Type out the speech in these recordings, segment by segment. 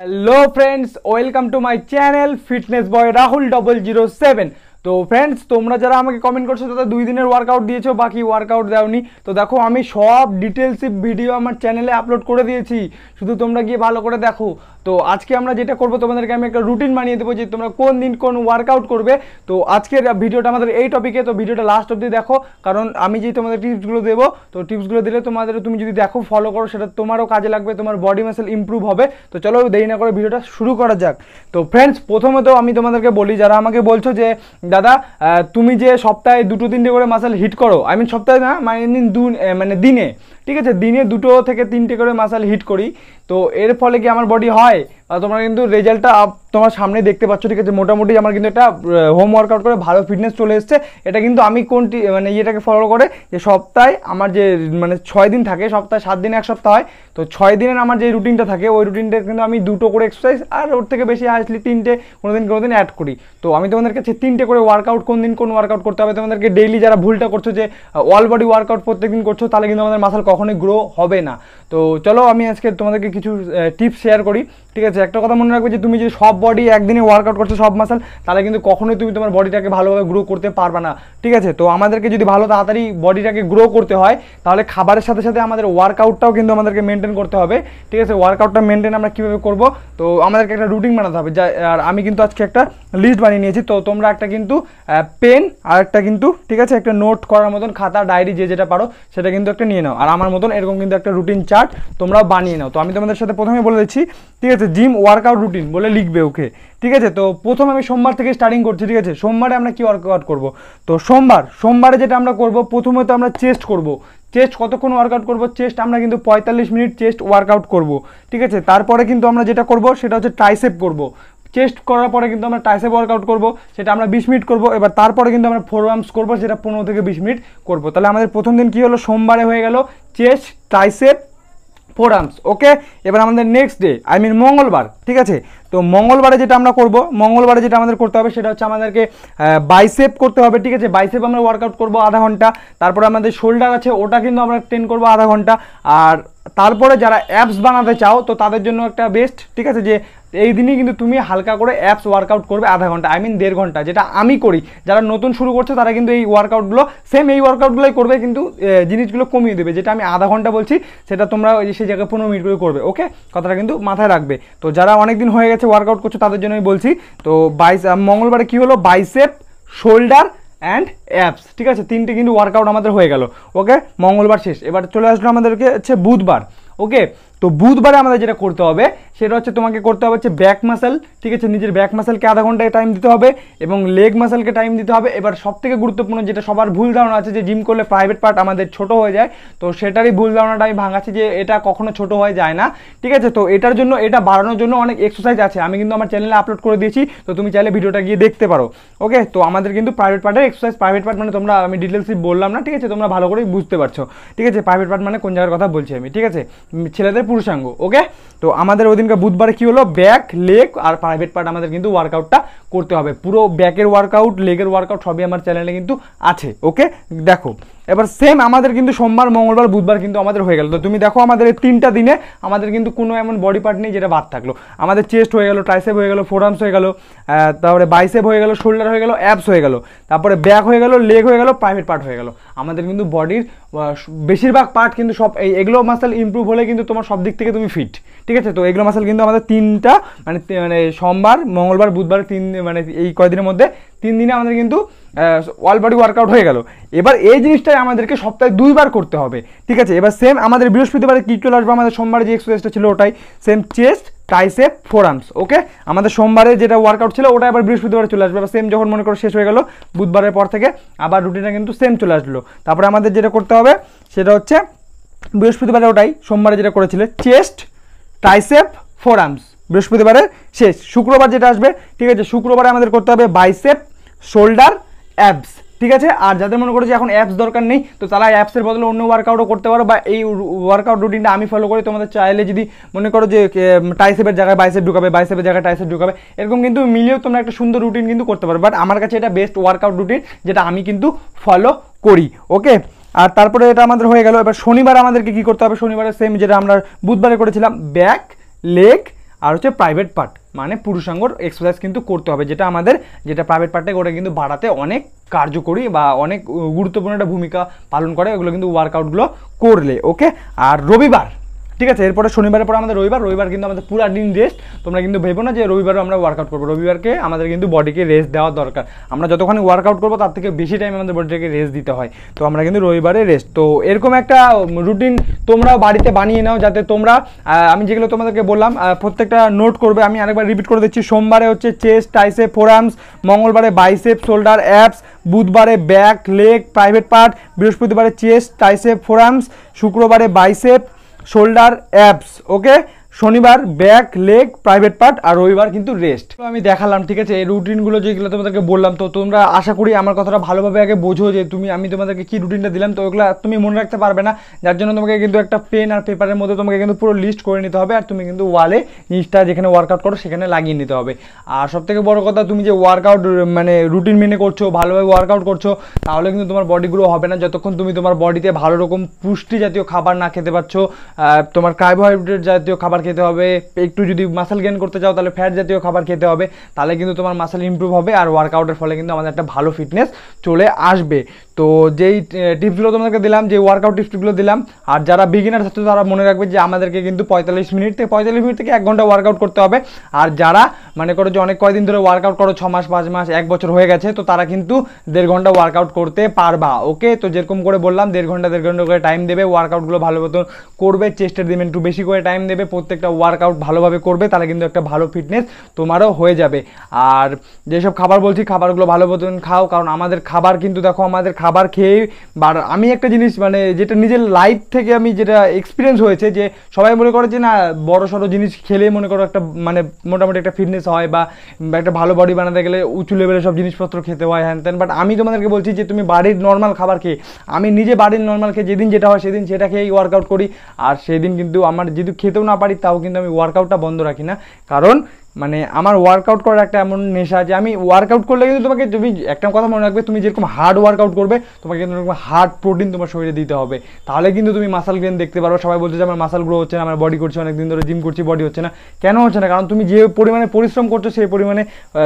Hello friends welcome to my channel fitness boy Rahul 007। তো friends তোমরা যারা আমাকে কমেন্ট করছো তাদের 2 দিনের ওয়ার্কআউট দিয়েছো, বাকি ওয়ার্কআউট দাওনি। তো দেখো আমি সব ডিটেলস ভিডিও আমার চ্যানেলে আপলোড করে দিয়েছি, শুধু তোমরা গিয়ে ভালো করে দেখো। তো আজকে আমরা যেটা করব, তোমাদেরকে আমি একটা রুটিন বানিয়ে দেবো যে তোমরা কোন দিন কোন ওয়ার্কআউট করবে। তো আজকের ভিডিওটা আমাদের এই টপিকে, তো ভিডিওটা লাস্ট অবধি দেখো, কারণ আমি যে তোমাদের টিপসগুলো দেবো, তো টিপসগুলো দিলে তুমি যদি দেখো ফলো করো, সেটা তোমারও কাজে লাগবে, তোমার বডি মাসেল ইমপ্রুভ হবে। তো চলো দেরি না করে ভিডিওটা শুরু করা যাক। তো ফ্রেন্ডস প্রথমত আমি তোমাদেরকে বলি, যারা আমাকে বলছো যে দাদা তুমি যে সপ্তাহে 2-3টে করে মাসেল হিট করো, আই মিন সপ্তাহে না, মানে দিনে, ঠিক আছে, দিনে 2 থেকে 3টে করে মাসেল হিট করি, তো এর ফলে কি আমার বডি হয়? তোমরা কিন্তু রেজাল্টটা তোমার সামনে দেখতে পাচ্ছ, ঠিক আছে। মোটামুটি আমার কিন্তু একটা হোম ওয়ার্কআউট করে ভালো ফিটনেস চলে এসছে। এটা কিন্তু আমি কোনটি মানে ইয়েটাকে ফলো করে যে সপ্তাহে আমার যে মানে 6 দিন থাকে, সপ্তাহে 7 দিনে 1 সপ্তাহ হয়, তো 6 দিনের আমার যে রুটিনটা থাকে, ওই রুটিনটা কিন্তু আমি 2টো করে এক্সারসাইজ আর ওর থেকে বেশি আসলে 3টে কোনোদিন অ্যাড করি। তো আমি তোমাদের কাছে 3টে করে ওয়ার্কআউট কোন দিন কোন ওয়ার্কআউট করতে হবে তোমাদেরকে ডেইলি, যারা ভুলটা করছো যে অল বডি ওয়ার্কআউট প্রত্যেকদিন করছো, তাহলে কিন্তু আমাদের মাসল কখনোই গ্রো হবে না। তো চলো আমি আজকে তোমাদেরকে কিছু টিপস শেয়ার করি, ঠিক আছে। একটা কথা মনে রাখবে যে তুমি যদি সব বডি একদিনে ওয়ার্কআউট করছো সব মাসল, তাহলে কিন্তু কখনোই তুমি তোমার বডিটাকে ভালোভাবে গ্রো করতে পারবে না, ঠিক আছে। তো আমাদেরকে যদি ভালো তাড়াতাড়ি বডিটাকে গ্রো করতে হয়, তাহলে খাবারের সাথে সাথে আমাদের ওয়ার্কআউটটাও কিন্তু আমাদেরকে মেনটেন করতে হবে, ঠিক আছে। ওয়ার্কআউটটা মেনটেন আমরা কীভাবে করব, তো আমাদেরকে একটা রুটিন বানাতে হবে, আর আমি কিন্তু আজকে একটা লিস্ট বানিয়ে নিয়েছি। তো তোমরা একটা কিন্তু পেন আর একটা কিন্তু, ঠিক আছে, একটা নোট করার মতন খাতা ডায়েরি যে যেটা পারো সেটা কিন্তু একটা নিয়ে নাও, আর আমার মতন এরকম কিন্তু একটা রুটিন চার্ট তোমরাও বানিয়ে নাও। তো আমি তোমাদের সাথে প্রথমে বলে দিচ্ছি, ঠিক আছে, জিম ওয়ার্কআউট রুটিন বলে লিখবে, ওকে, ঠিক আছে। তো প্রথম আমি সোমবার থেকে স্টার্টিং করছি, ঠিক আছে। সোমবারে আমরা কি ওয়ার্কআউট করব? তো সোমবারে যেটা আমরা করব, প্রথমত আমরা চেস্ট করব। চেস্ট কতক্ষণ ওয়ার্কআউট করব? চেস্ট আমরা কিন্তু 45 মিনিট চেস্ট ওয়ার্কআউট করব, ঠিক আছে। তারপরে কিন্তু আমরা যেটা করব সেটা হচ্ছে ট্রাইসেপ করব। চেস্ট করার পরে কিন্তু আমরা ট্রাইসেপ ওয়ার্কআউট করব, সেটা আমরা 20 মিনিট করব। এবার তারপরে কিন্তু আমরা ফোর আর্মস করব, সেটা 15 থেকে 20 মিনিট করব। তাহলে আমাদের প্রথম দিন কি হলো? সোমবারে হয়ে গেল চেস্ট, ট্রাইসেপ, ফোর আর্মস, ওকে। এবার আমাদের নেক্সট ডে, আই মিন মঙ্গলবার, ঠিক আছে। তো মঙ্গলবারে যেটা আমরা করব, মঙ্গলবারে যেটা আমাদের করতে হবে সেটা হচ্ছে আমাদেরকে বাইসেপ করতে হবে, ঠিক আছে। বাইসেপ আমরা ওয়ার্কআউট করব আধা ঘন্টা। তারপরে আমাদের শোল্ডার আছে, ওটা কিন্তু আমরা ট্রেন করব আধা ঘন্টা। আর তারপরে যারা অ্যাপস বানাতে চাও, তো তাদের জন্য একটা বেস্ট, ঠিক আছে, যে এই দিনই কিন্তু তুমি হালকা করে অ্যাপস ওয়ার্কআউট করবে আধা ঘন্টা, আই মিন 1.5 ঘন্টা, যেটা আমি করি। যারা নতুন শুরু করছে তারা কিন্তু এই ওয়ার্কআউটগুলো সেম এই ওয়ার্কআউটগুলোই করবে, কিন্তু জিনিসগুলো কমিয়ে দেবে। যেটা আমি আধা ঘন্টা বলছি সেটা তোমরা ওই সেই জায়গায় 15 মিনিট করে করবে, ওকে। কথাটা কিন্তু মাথায় রাখবে। তো যারা অনেকদিন হয়ে গেছে ওয়ার্কআউট করছো তাদের জন্য আমি বলছি। তো মঙ্গলবারে কি হলো? বাইসেপ, শোল্ডার অ্যান্ড অ্যাপস, ঠিক আছে, 3টে কিন্তু ওয়ার্কআউট আমাদের হয়ে গেল, ওকে। মঙ্গলবার শেষ। এবার চলে আসলো আমাদেরকে হচ্ছে বুধবার, ওকে। তো বুধবারে আমাদের যেটা করতে হবে সেটা হচ্ছে তোমাকে করতে হবে হচ্ছে ব্যাক মাসেল, ঠিক আছে। নিজের ব্যাক মাসেলকে আধা ঘন্টায় টাইম দিতে হবে এবং লেগ মাসেলকে টাইম দিতে হবে। এবার সবথেকে গুরুত্বপূর্ণ যেটা সবার ভুল ধারণা আছে যে জিম করলে প্রাইভেট পার্ট আমাদের ছোট হয়ে যায়, তো সেটারই ভুল ধারণাটা আমি ভাঙাচ্ছি যে এটা কখনো ছোট হয়ে যায় না, ঠিক আছে। তো এটার জন্য, এটা বাড়ানোর জন্য অনেক এক্সারসাইজ আছে, আমি কিন্তু আমার চ্যানেলে আপলোড করে দিয়েছি, তো তুমি চাইলে ভিডিওটা গিয়ে দেখতে পারো, ওকে। তো আমাদের কিন্তু প্রাইভেট পার্টের এক্সারসাইজ, প্রাইভেট পার্ট মানে তোমরা, আমি ডিটেলসই বললাম না, ঠিক আছে, তোমরা ভালো করে বুঝতে পারছো, ঠিক আছে। প্রাইভেট পার্ট মানে কোন জায়গার কথা বলছি আমি, ঠিক আছে, ছেলেদের পুরুষাঙ্গ, ওকে। তো আমাদের ওই দিনকে বুধবারে কি হলো? ব্যাক, লেগ আর প্রাইভেট পার্ট আমাদের কিন্তু ওয়ার্কআউটটা করতে হবে। পুরো ব্যাকের ওয়ার্কআউট, লেগের ওয়ার্কআউট সবই আমার চ্যানেলে কিন্তু আছে, ওকে। দেখো এবার সেম আমাদের কিন্তু সোমবার, মঙ্গলবার, বুধবার কিন্তু আমাদের হয়ে গেল। তো তুমি দেখো আমাদের এই 3টা দিনে আমাদের কিন্তু কোনো এমন বডি পার্ট নেই যেটা বাদ থাকলো। আমাদের চেস্ট হয়ে গেল, ট্রাইসেপ হয়ে গেল, ফোর আর্মস হয়ে গেল, তারপরে বাইসেপ হয়ে গেল, শোল্ডার হয়ে গেল, অ্যাপস হয়ে গেল, তারপরে ব্যাক হয়ে গেল, লেগ হয়ে গেল, প্রাইভেট পার্ট হয়ে গেল। আমাদের কিন্তু বডির বেশিরভাগ পার্ট কিন্তু সব এগুলো মাসেল ইমপ্রুভ হলে কিন্তু তোমার সব দিক থেকে তুমি ফিট, ঠিক আছে। তো এগুলো মাসেল কিন্তু আমাদের 3টা মানে সোমবার, মঙ্গলবার, বুধবার, 3 মানে এই কয়দিনের মধ্যে 3 দিনে আমাদের কিন্তু অল বডি ওয়ার্কআউট হয়ে গেল। এবার এই জিনিসটাই আমাদেরকে সপ্তাহে 2 বার করতে হবে, ঠিক আছে। এবার সেম আমাদের বৃহস্পতিবারে কি চলে আসবে? আমাদের সোমবারে যে এক্সারসাইজটা ছিল ওটাই same, chest, tricep, forearms, okay. আমাদের সোমবারে যেটা ওয়ার্কআউট ছিল ওটা আবার বৃহস্পতিবারে চলে আসবে। সেম যখন মনে করো শেষ হয়ে গেল বুধবারের পর থেকে আবার রুটিনটা কিন্তু সেম চলে আসলো। তারপরে আমাদের যেটা করতে হবে সেটা হচ্ছে বৃহস্পতিবারে ওটাই, সোমবারে যেটা করেছিল চেস্ট, ট্রাইসেপ, ফোর আর্মস, বৃহস্পতিবারে শেষ। শুক্রবার যেটা আসবে, ঠিক আছে, শুক্রবারে আমাদের করতে হবে বাইসেপ, শোল্ডার, অ্যাবস, ঠিক আছে। আর যাদের মনে করো যে এখন অ্যাপস দরকার নেই, তো তারা অ্যাপসের বদলে অন্য ওয়ার্কআউটও করতে পারো, বা এই ওয়ার্কআউট রুটিনটা আমি ফলো করি। তোমাদের চাইলে যদি মনে করো যে ট্রাইসেপের জায়গায় বাইসেপ ঢুকাবে, বাইসেপের জায়গায় ট্রাইসেপ ঢুকাবে, এরকম কিন্তু মিলিয়েও তোমরা একটা সুন্দর রুটিন কিন্তু করতে পারো। বাট আমার কাছে এটা বেস্ট ওয়ার্কআউট রুটিন যেটা আমি কিন্তু ফলো করি, ওকে। আর তারপরে এটা আমাদের হয়ে গেল। এবার শনিবার আমাদেরকে কি করতে হবে? শনিবারে সেম যেটা আমরা বুধবারে করেছিলাম, ব্যাক, লেগ আর হচ্ছে প্রাইভেট পার্ট, মানে পুরুষাঙ্গর এক্সারসাইজ কিন্তু করতে হবে, যেটা প্রাইভেট পার্টে ওটা কিন্তু বাড়াতে অনেক কার্যকরী বা অনেক গুরুত্বপূর্ণ একটা ভূমিকা পালন করে, ওগুলো কিন্তু ওয়ার্কআউটগুলো করলে। ওকে, আর রবিবার, ঠিক আছে, এরপরে শনিবারের পরে আমাদের রবিবার কিন্তু আমাদের পুরা দিন রেস্ট। তোমরা কিন্তু ভেবো না যে রবিবারও আমরা ওয়ার্কআউট করবো, রবিবারকে আমাদের কিন্তু বডিকে রেস্ট দেওয়া দরকার। আমরা যতক্ষণ ওয়ার্কআউট করবো তার থেকে বেশি টাইম আমাদের বডিটাকে রেস্ট দিতে হয়, তো আমরা কিন্তু রবিবারে রেস্ট। তো এরকম একটা রুটিন তোমরাও বাড়িতে বানিয়ে নাও, যাতে তোমরা আমি যেগুলো তোমাদেরকে বললাম প্রত্যেকটা নোট করবে। আমি আরেকবার রিপিট করে দিচ্ছি, সোমবারে হচ্ছে চেস্ট, ট্রাইসেপ, ফোরআর্মস, মঙ্গলবারে বাইসেপ, শোল্ডার, অ্যাপস, বুধবারে ব্যাক, লেগ, প্রাইভেট পার্ট, বৃহস্পতিবারে চেস্ট, ট্রাইসেপ, ফোরআর্মস, শুক্রবারে বাইসেপ, শোল্ডার, অ্যাপস, ওকে, শনিবার ব্যাক, লেগ, প্রাইভেট পার্ট, আর রবিবার কিন্তু রেস্ট। আমি দেখালাম, ঠিক আছে, এই রুটিনগুলো যেগুলো তোমাদেরকে বললাম, তো তোমরা আশা করি আমার কথাটা ভালোভাবে আগে বোঝো যে আমি তোমাদেরকে কি রুটিনটা দিলাম, তো ওগুলো তুমি মনে রাখতে পারবে না, যার জন্য তোমাকে কিন্তু একটা পেন আর পেপারের মধ্যে তোমাকে কিন্তু পুরো লিস্ট করে নিতে হবে, আর তুমি কিন্তু ওয়ালে জিনিসটা যেখানে ওয়ার্কআউট করো সেখানে লাগিয়ে নিতে হবে। আর সবথেকে বড় কথা, তুমি যে ওয়ার্কআউট মানে রুটিন মেনে করছো, ভালোভাবে ওয়ার্কআউট করছো, তাহলে কিন্তু তোমার বডিগুলো হবে না যতক্ষণ তুমি তোমার বডিতে ভালো রকম পুষ্টি জাতীয় খাবার না খেতে পারছো। তোমার কার্বোহাইড্রেট জাতীয় খাবার খেতে হবে, একটু যদি মাসেল গেইন করতে চাও তাহলে ফ্যাট জাতীয় খাবার খেতে হবে, তাহলে কিন্তু তোমার মাসেল ইমপ্রুভ হবে, আর ওয়ার্কআউটের ফলে কিন্তু আমাদের একটা ভালো ফিটনেস চলে আসবে। তো যেই টিপসগুলো তোমাদেরকে দিলাম, যে ওয়ার্কআউট টিপসগুলো দিলাম, আর যারা বিগিনার ছাত্র তারা মনে রাখবে যে আমাদেরকে কিন্তু 45 মিনিট থেকে 1 ঘন্টা ওয়ার্কআউট করতে হবে। আর যারা মনে করো যে অনেক কয়দিন ধরে ওয়ার্কআউট করো, 6 মাস, 5 মাস, 1 বছর হয়ে গেছে, তো তারা কিন্তু 1.5 ঘন্টা ওয়ার্কআউট করতে পারবা। ওকে, তো যেরকম করে বললাম 1.5 ঘন্টা করে টাইম দেবে, ওয়ার্কআউটগুলো ভালো মতো করবে, চেস্টের দিবেন একটু বেশি করে টাইম দেবে, প্রত্যেকটা ওয়ার্কআউট ভালোভাবে করবে, তাহলে কিন্তু একটা ভালো ফিটনেস তোমারও হয়ে যাবে। আর যেসব খাবার বলছি, খাবারগুলো ভালো মতন খাও, কারণ আমাদের খাবার কিন্তু দেখো, আমাদের খাবার খেয়ে, বা আমি একটা জিনিস মানে যেটা নিজের লাইফ থেকে আমি যেটা এক্সপিরিয়েন্স হয়েছে, যে সবাই মনে করে যে না বড় সড়ো জিনিস খেলে মনে করো একটা মানে মোটামুটি একটা ফিটনেস হয়, বা একটা ভালো বডি বানাতে গেলে উঁচু লেভেলের সব জিনিসপত্র খেতে হয় হ্যান ত্যান। বাট আমি তোমাদেরকে বলছি যে তুমি বাড়ির নর্মাল খাবার খেয়ে, আমি নিজে বাড়ির নর্মাল খেয়ে যেদিন যেটা হয় সেদিন সেটা খেয়েই ওয়ার্কআউট করি, আর সেদিন কিন্তু আমার যদি খেতেও না পারি তাও কিন্তু আমি ওয়ার্কআউটটা বন্ধ রাখি না, কারণ মানে আমার ওয়ার্কআউট করার একটা এমন নেশা যে আমি ওয়ার্কআউট করলে কিন্তু তুমি একটা কথা মনে রাখবে, তুমি যেরকম হার্ড ওয়ার্কআউট করবে তোমাকে কিন্তু হার্ড প্রোটিন তোমার শরীরে দিতে হবে, তাহলে কিন্তু তুমি মাসাল গেইন দেখতে পারো। সবাই বলছে যে আমার মাসাল গ্রো হচ্ছে না, আমার বডি করছে, অনেকদিন ধরে জিম করছি বডি হচ্ছে না। কেন হচ্ছে না? কারণ তুমি যে পরিমাণে পরিশ্রম করছো সেই পরিমাণে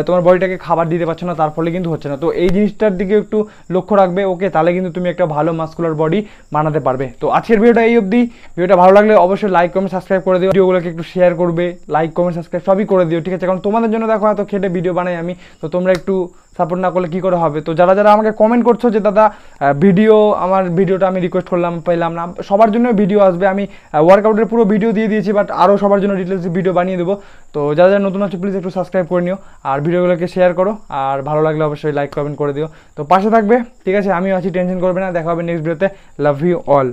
তোমার বডিটাকে খাবার দিতে পারছো না, তার ফলে কিন্তু হচ্ছে না। তো এই জিনিসটার দিকে একটু লক্ষ্য রাখবে, ওকে, তাহলে কিন্তু তুমি একটা ভালো মাসকুলার বডি বানাতে পারবে। তো আজকের ভিডিওটা এই অবধি। ভিডিওটা ভালো লাগলে অবশ্যই লাইক কমেন্ট সাবস্ক্রাইব করে দিও, ভিডিওগুলোকে একটু শেয়ার করবে, লাইক কমেন্ট সাবস্ক্রাইব সবই করে দিও, ঠিক আছে? কারণ তোমাদের জন্য দেখো এত খেটে ভিডিও বানাই আমি, তো তোমরা একটু সাপোর্ট না করলে কি করে হবে? তো যারা যারা আমাকে কমেন্ট করছো যে দাদা আমার ভিডিওটা আমি রিকোয়েস্ট করলাম পেলাম না, সবার জন্য ভিডিও আসবে। আমি ওয়ার্কআউটের পুরো ভিডিও দিয়ে দিয়েছি, বাট আরও সবার জন্য ডিটেলস ভিডিও বানিয়ে দেবো। তো যারা যারা নতুন আছে প্লিজ একটু সাবস্ক্রাইব করে নিও, আর ভিডিওগুলোকে শেয়ার করো, আর ভালো লাগলে অবশ্যই লাইক কমেন্ট করে দিও। তো পাশে থাকবে, ঠিক আছে? আমিও আছি, টেনশন করবে না। দেখা হবে নেক্সট ভিডিওতে। Love you all.